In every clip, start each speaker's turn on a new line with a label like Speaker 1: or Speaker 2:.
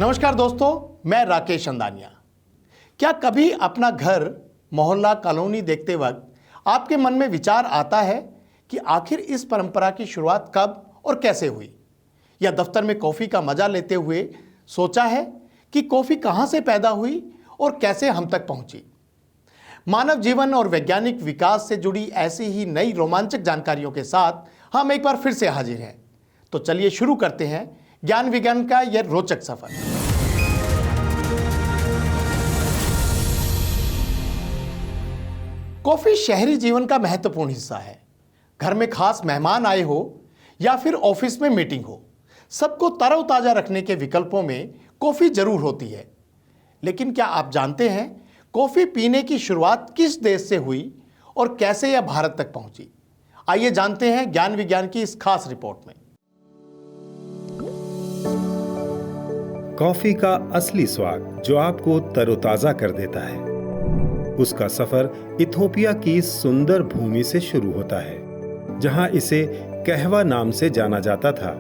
Speaker 1: नमस्कार दोस्तों, मैं राकेश अंदानिया। क्या कभी अपना घर, मोहल्ला, कॉलोनी देखते वक्त आपके मन में विचार आता है कि आखिर इस परंपरा की शुरुआत कब और कैसे हुई? या दफ्तर में कॉफ़ी का मजा लेते हुए सोचा है कि कॉफ़ी कहाँ से पैदा हुई और कैसे हम तक पहुँची? मानव जीवन और वैज्ञानिक विकास से जुड़ी ऐसी ही नई रोमांचक जानकारियों के साथ हम एक बार फिर से हाजिर हैं। तो चलिए शुरू करते हैं ज्ञान विज्ञान का यह रोचक सफर। कॉफी शहरी जीवन का महत्वपूर्ण हिस्सा है। घर में खास मेहमान आए हो या फिर ऑफिस में मीटिंग हो, सबको तरोताजा रखने के विकल्पों में कॉफी जरूर होती है। लेकिन क्या आप जानते हैं कॉफी पीने की शुरुआत किस देश से हुई और कैसे यह भारत तक पहुंची? आइए जानते हैं ज्ञान विज्ञान की इस खास रिपोर्ट में।
Speaker 2: कॉफी का असली स्वाद जो आपको तरोताजा कर देता है, उसका सफर इथोपिया की सुंदर भूमि से शुरू होता है, जहां इसे कहवा नाम से जाना जाता था।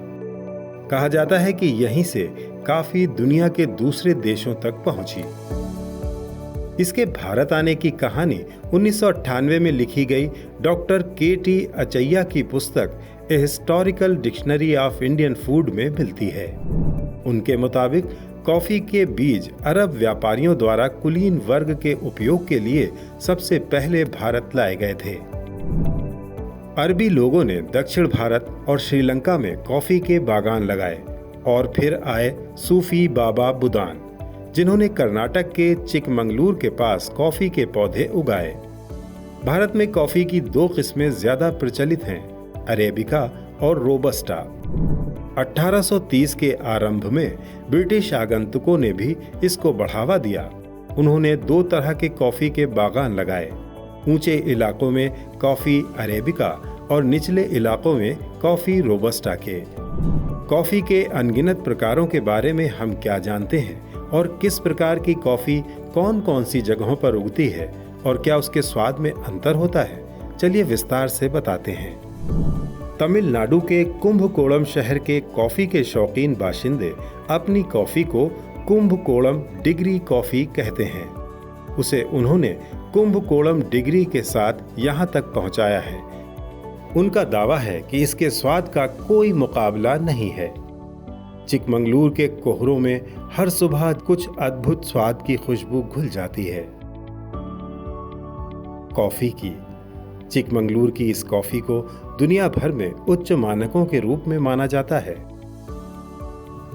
Speaker 2: कहा जाता है कि यहीं से काफी दुनिया के दूसरे देशों तक पहुंची। इसके भारत आने की कहानी 1998 में लिखी गई डॉक्टर के.टी. अचैया की पुस्तक a historical dictionary of Indian food में मिलती है। उनके मुताबिक कॉफी के बीज अरब व्यापारियों द्वारा कुलीन वर्ग के उपयोग के लिए सबसे पहले भारत लाए गए थे। अरबी लोगों ने दक्षिण भारत और श्रीलंका में कॉफी के बागान लगाए और फिर आए सूफी बाबा बुदान, जिन्होंने कर्नाटक के चिकमंगलूर के पास कॉफी के पौधे उगाए। भारत में कॉफी की दो किस्में ज्यादा प्रचलित हैं, अरेबिका और रोबस्टा। 1830 के आरंभ में ब्रिटिश आगंतुकों ने भी इसको बढ़ावा दिया। उन्होंने दो तरह के कॉफी के बागान लगाए, ऊंचे इलाकों में कॉफी अरेबिका और निचले इलाकों में कॉफी रोबस्टा के। कॉफी के अनगिनत प्रकारों के बारे में हम क्या जानते हैं और किस प्रकार की कॉफी कौन कौन सी जगहों पर उगती है और क्या उसके स्वाद में अंतर होता है, चलिए विस्तार से बताते हैं। तमिलनाडु के कुंभकोणम शहर के कॉफी के शौकीन बाशिंदे अपनी कॉफी को कुंभकोणम डिग्री कॉफी कहते हैं। उसे उन्होंने कुंभकोणम डिग्री के साथ यहाँ तक पहुँचाया है। उनका दावा है कि इसके स्वाद का कोई मुकाबला नहीं है। चिकमंगलूर के कोहरों में हर सुबह कुछ अद्भुत स्वाद की खुशबू घुल जाती है। कॉफी की चिकमंगलूर की इस कॉफी को दुनिया भर में उच्च मानकों के रूप में माना जाता है।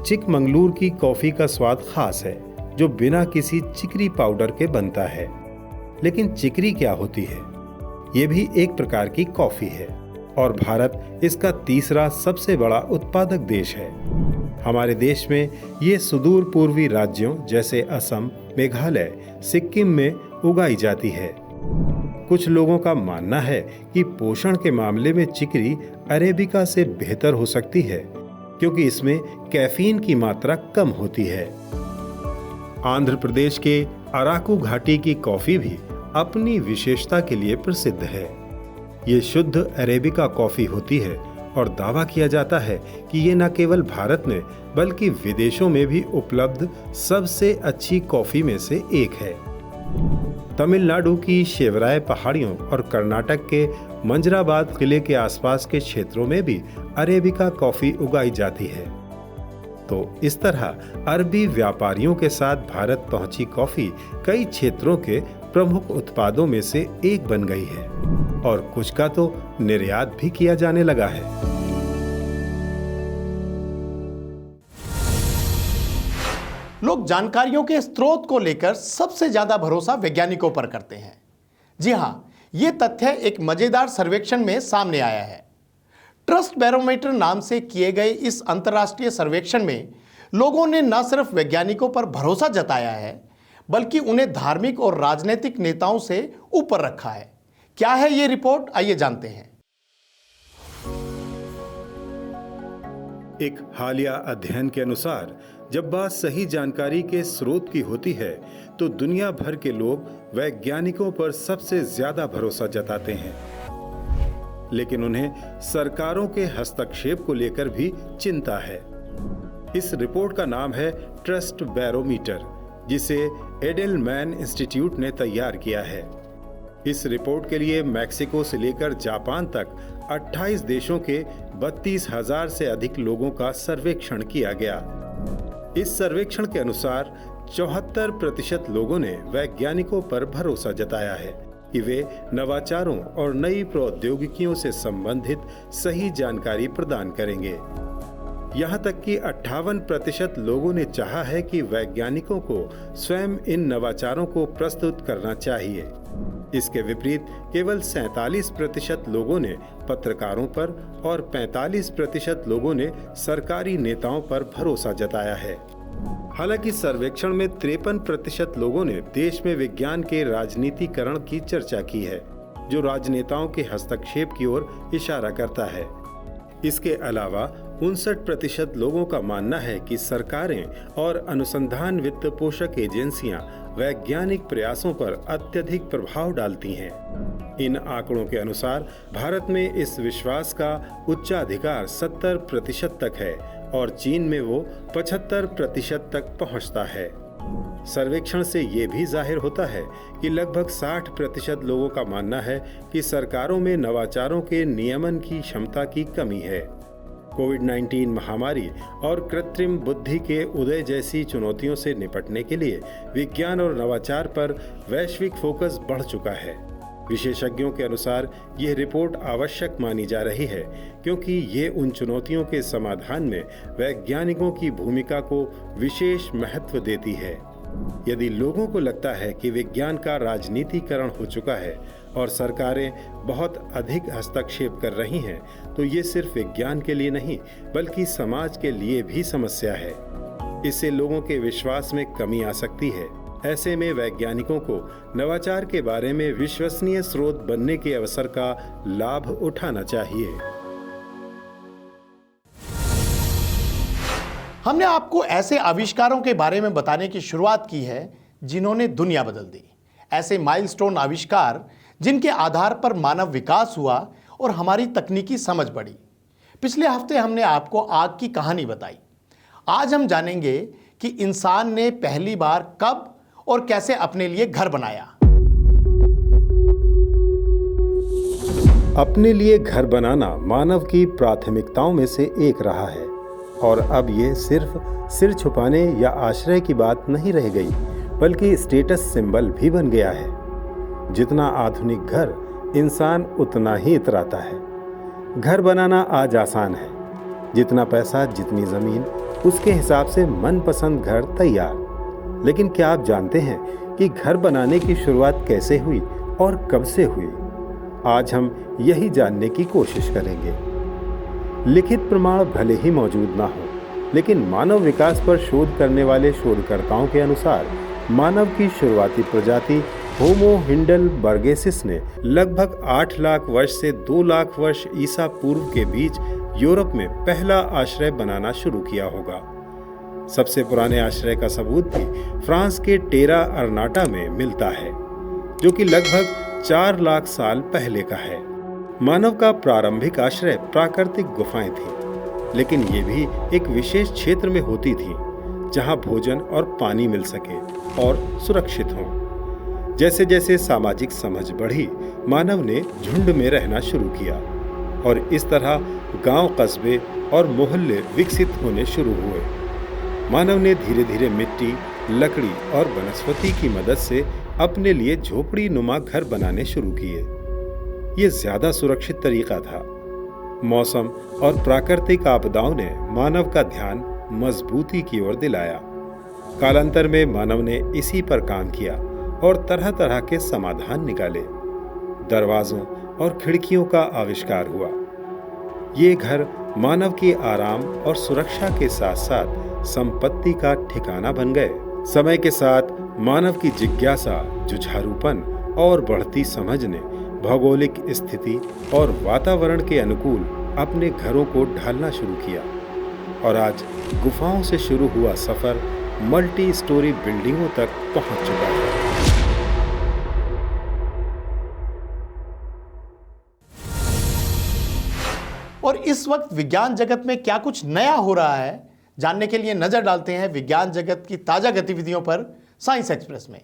Speaker 2: चिकमंगलूर की कॉफी का स्वाद खास है, जो बिना किसी चिकरी पाउडर के बनता है। लेकिन चिकरी क्या होती है? ये भी एक प्रकार की कॉफी है और भारत इसका तीसरा सबसे बड़ा उत्पादक देश है। हमारे देश में ये सुदूर पूर्वी राज्यों जैसे असम, मेघालय, सिक्किम में उगाई जाती है। कुछ लोगों का मानना है कि पोषण के मामले में चिकरी अरेबिका से बेहतर हो सकती है, क्योंकि इसमें कैफीन की मात्रा कम होती है। आंध्र प्रदेश के अराकू घाटी की कॉफी भी अपनी विशेषता के लिए प्रसिद्ध है। ये शुद्ध अरेबिका कॉफी होती है और दावा किया जाता है कि ये न केवल भारत में बल्कि विदेशों में भी उपलब्ध सबसे अच्छी कॉफी में से एक है। तमिलनाडु की शेवराय पहाड़ियों और कर्नाटक के मंजराबाद किले के आसपास के क्षेत्रों में भी अरेबिका कॉफी उगाई जाती है। तो इस तरह अरबी व्यापारियों के साथ भारत पहुंची कॉफी कई क्षेत्रों के प्रमुख उत्पादों में से एक बन गई है और कुछ का तो निर्यात भी किया जाने लगा है।
Speaker 1: लोग जानकारियों के स्रोत को लेकर सबसे ज्यादा भरोसा वैज्ञानिकों पर करते हैं। जी हां, यह तथ्य एक मजेदार सर्वेक्षण में सामने आया है। ट्रस्ट बैरोमीटर नाम से किए गए इस अंतर्राष्ट्रीय सर्वेक्षण में लोगों ने न सिर्फ वैज्ञानिकों पर भरोसा जताया है, बल्कि उन्हें धार्मिक और राजनीतिक नेताओं से ऊपर रखा है। क्या है ये रिपोर्ट, आइए जानते हैं।
Speaker 2: एक हालिया अध्ययन के अनुसार जब बात सही जानकारी के स्रोत की होती है तो दुनिया भर के लोग वैज्ञानिकों पर सबसे ज्यादा भरोसा जताते हैं, लेकिन उन्हें सरकारों के हस्तक्षेप को लेकर भी चिंता है। इस रिपोर्ट का नाम है ट्रस्ट बैरोमीटर, जिसे एडेलमैन इंस्टीट्यूट ने तैयार किया है। इस रिपोर्ट के लिए मैक्सिको से लेकर जापान तक 28 देशों के 32,000 से अधिक लोगों का सर्वेक्षण किया गया। इस सर्वेक्षण के अनुसार 74% लोगों ने वैज्ञानिकों पर भरोसा जताया है कि वे नवाचारों और नई प्रौद्योगिकियों से संबंधित सही जानकारी प्रदान करेंगे। यहाँ तक कि 58% लोगों ने चाहा है कि वैज्ञानिकों को स्वयं इन नवाचारों को प्रस्तुत करना चाहिए। इसके विपरीत केवल 47% लोगों ने पत्रकारों पर और 45% लोगों ने सरकारी नेताओं पर भरोसा जताया है। हालांकि सर्वेक्षण में 53% लोगों ने देश में विज्ञान के राजनीतिकरण की चर्चा की है, जो राजनेताओं के हस्तक्षेप की ओर इशारा करता है। इसके अलावा 59% लोगों का मानना है कि सरकारें और अनुसंधान वित्त पोषक एजेंसियां वैज्ञानिक प्रयासों पर अत्यधिक प्रभाव डालती हैं। इन आंकड़ों के अनुसार भारत में इस विश्वास का उच्चाधिकार 70% तक है और चीन में वो 75% तक पहुंचता है। सर्वेक्षण से ये भी जाहिर होता है कि लगभग 60% लोगों का मानना है कि सरकारों में नवाचारों के नियमन की क्षमता की कमी है। कोविड-19 महामारी और कृत्रिम बुद्धि के उदय जैसी चुनौतियों से निपटने के लिए विज्ञान और नवाचार पर वैश्विक फोकस बढ़ चुका है। विशेषज्ञों के अनुसार यह रिपोर्ट आवश्यक मानी जा रही है, क्योंकि ये उन चुनौतियों के समाधान में वैज्ञानिकों की भूमिका को विशेष महत्व देती है। यदि लोगों को लगता है कि विज्ञान का राजनीतिकरण हो चुका है और सरकारें बहुत अधिक हस्तक्षेप कर रही हैं, तो ये सिर्फ विज्ञान के लिए नहीं बल्कि समाज के लिए भी समस्या है। इससे लोगों के विश्वास में कमी आ सकती है। ऐसे में वैज्ञानिकों को नवाचार के बारे में विश्वसनीय स्रोत बनने के अवसर का लाभ उठाना चाहिए।
Speaker 1: हमने आपको ऐसे आविष्कारों के बारे में बताने की शुरुआत की है जिन्होंने दुनिया बदल दी। ऐसे माइलस्टोन आविष्कार जिनके आधार पर मानव विकास हुआ और हमारी तकनीकी समझ बढ़ी। पिछले हफ्ते हमने आपको आग की कहानी बताई। आज हम जानेंगे कि इंसान ने पहली बार कब और कैसे अपने लिए घर बनाया।
Speaker 2: अपने लिए घर बनाना मानव की प्राथमिकताओं में से एक रहा है और अब ये सिर्फ सिर छुपाने या आश्रय की बात नहीं रह गई, बल्कि स्टेटस सिंबल भी बन गया है। जितना आधुनिक घर, इंसान उतना ही इतराता है। घर बनाना आज आसान है। जितना पैसा, जितनी जमीन, उसके हिसाब से मनपसंद घर तैयार। लेकिन क्या आप जानते हैं कि घर बनाने की शुरुआत कैसे हुई और कब से हुई? आज हम यही जानने की कोशिश करेंगे। लिखित प्रमाण भले ही मौजूद ना हो, लेकिन मानव विकास पर शोध करने वाले शोधकर्ताओं के अनुसार मानव की शुरुआती प्रजाति होमो हिंडलबर्गेसिस ने लगभग 8 लाख वर्ष से 2 लाख वर्ष ईसा पूर्व के बीच यूरोप में पहला आश्रय बनाना शुरू किया होगा। सबसे पुराने आश्रय का सबूत भी फ्रांस के टेरा अर्नाटा में मिलता है, जो कि लगभग 4 लाख साल पहले का है। मानव का प्रारंभिक आश्रय प्राकृतिक गुफाएं थीं, लेकिन ये भी एक विशेष क्षेत्र में होती थीं, जहां भोजन और पानी मिल सके और सुरक्षित हों। जैसे जैसे सामाजिक समझ बढ़ी, मानव ने झुंड में रहना शुरू किया और इस तरह गांव, कस्बे और मोहल्ले विकसित होने शुरू हुए। मानव ने धीरे धीरे मिट्टी, लकड़ी और वनस्पति की मदद से अपने लिए झोपड़ी नुमा घर बनाने शुरू किए। ये ज्यादा सुरक्षित तरीका था। मौसम और प्राकृतिक आपदाओं ने मानव का ध्यान मजबूती की ओर दिलाया। कालांतर में मानव ने इसी पर काम किया और तरह तरह के समाधान निकाले। दरवाजों और खिड़कियों का आविष्कार हुआ। ये घर मानव की आराम और सुरक्षा के साथ साथ संपत्ति का ठिकाना बन गए। समय के साथ मानव की जिज्ञासा, जुझारूपन और बढ़ती समझ ने भौगोलिक स्थिति और वातावरण के अनुकूल अपने घरों को ढालना शुरू किया और आज गुफाओं से शुरू हुआ सफर मल्टी स्टोरी बिल्डिंगों तक पहुंच चुका है।
Speaker 1: और इस वक्त विज्ञान जगत में क्या कुछ नया हो रहा है, जानने के लिए नजर डालते हैं विज्ञान जगत की ताजा गतिविधियों पर साइंस एक्सप्रेस में।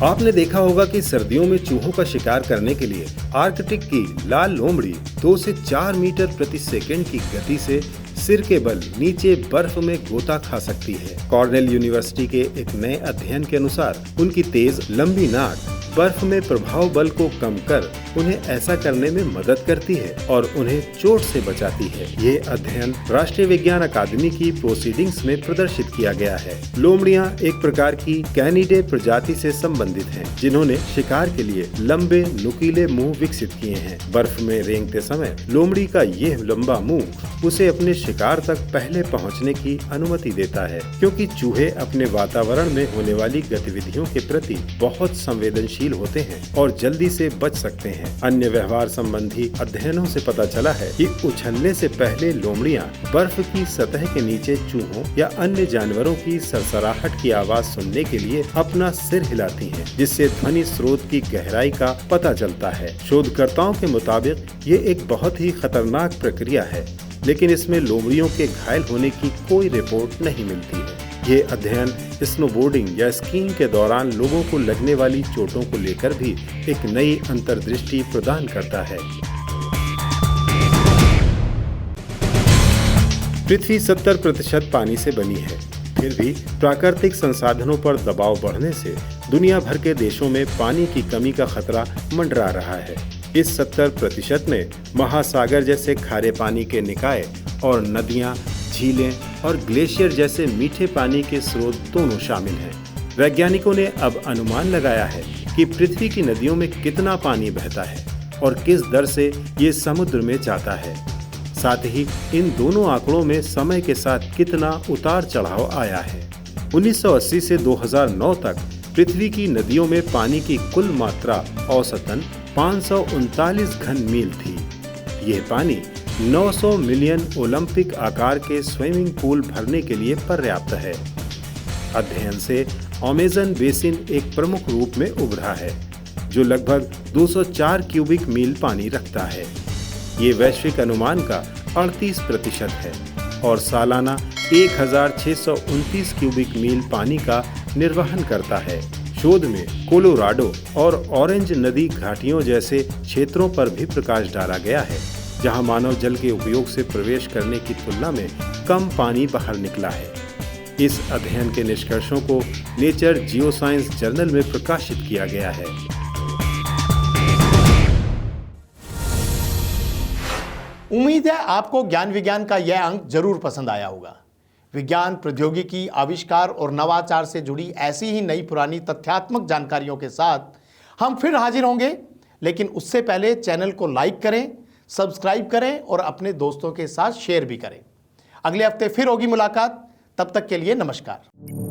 Speaker 2: आपने देखा होगा कि सर्दियों में चूहों का शिकार करने के लिए आर्कटिक की लाल लोमड़ी 2 से 4 मीटर प्रति सेकंड की गति से सिर के बल नीचे बर्फ में गोता खा सकती है। कॉर्नेल यूनिवर्सिटी के एक नए अध्ययन के अनुसार उनकी तेज लंबी नाक बर्फ में प्रभाव बल को कम कर उन्हें ऐसा करने में मदद करती है और उन्हें चोट से बचाती है। ये अध्ययन राष्ट्रीय विज्ञान अकादमी की प्रोसीडिंग्स में प्रदर्शित किया गया है। लोमड़ियां एक प्रकार की कैनिडे प्रजाति से संबंधित हैं, जिन्होंने शिकार के लिए लंबे नुकीले मुंह विकसित किए हैं। बर्फ में रेंगते समय लोमड़ी का ये लंबा मुंह उसे अपने शिकार तक पहले पहुंचने की अनुमति देता है, क्योंकि चूहे अपने वातावरण में होने वाली गतिविधियों के प्रति बहुत संवेदनशील होते हैं और जल्दी से बच सकते हैं। अन्य व्यवहार संबंधी अध्ययनों से पता चला है कि उछलने से पहले लोमड़ियां बर्फ की सतह के नीचे चूहों या अन्य जानवरों की सरसराहट की आवाज सुनने के लिए अपना सिर हिलाती हैं, जिससे ध्वनि स्रोत की गहराई का पता चलता है। शोधकर्ताओं के मुताबिक ये एक बहुत ही खतरनाक प्रक्रिया है, लेकिन इसमें लोमड़ियों के घायल होने की कोई रिपोर्ट नहीं मिलती है। ये अध्ययन स्नोबोर्डिंग या स्कीइंग के दौरान लोगों को लगने वाली चोटों को लेकर भी एक नई अंतर्दृष्टि प्रदान करता है। पृथ्वी 70% पानी से बनी है, फिर भी प्राकृतिक संसाधनों पर दबाव बढ़ने से दुनिया भर के देशों में पानी की कमी का खतरा मंडरा रहा है। इस 70% में महासागर जैसे खारे पानी के निकाय और नदियां, झीलें और ग्लेशियर जैसे मीठे पानी के स्रोत दोनों शामिल हैं। वैज्ञानिकों ने अब अनुमान लगाया है कि पृथ्वी की नदियों में कितना पानी बहता है और किस दर से ये समुद्र में जाता है। साथ ही इन दोनों आंकड़ों में समय के साथ कितना उतार चढ़ाव आया है। 1980 से 2009 तक पृथ्वी की नदियों में पानी की कुल मात्रा औसतन 539 घन मील थी। यह पानी 900 मिलियन ओलंपिक आकार के स्विमिंग पूल भरने के लिए पर्याप्त है। अध्ययन से अमेज़न बेसिन एक प्रमुख रूप में उभरा है, जो लगभग 204 क्यूबिक मील पानी रखता है। ये वैश्विक अनुमान का 38% है और सालाना 1629 क्यूबिक मील पानी का निर्वहन करता है। शोध में कोलोराडो और ऑरेंज नदी घाटियों जैसे क्षेत्रों पर भी प्रकाश डाला गया है, जहां मानव जल के उपयोग से प्रवेश करने की तुलना में कम पानी बाहर निकला है। इस अध्ययन के निष्कर्षों को नेचर जियोसाइंस जर्नल में प्रकाशित किया गया है।
Speaker 1: उम्मीद है आपको ज्ञान विज्ञान का यह अंक जरूर पसंद आया होगा। विज्ञान, प्रौद्योगिकी, आविष्कार और नवाचार से जुड़ी ऐसी ही नई पुरानी तथ्यात्मक जानकारियों के साथ हम फिर हाजिर होंगे, लेकिन उससे पहले चैनल को लाइक करें, सब्सक्राइब करें और अपने दोस्तों के साथ शेयर भी करें। अगले हफ्ते फिर होगी मुलाकात, तब तक के लिए नमस्कार।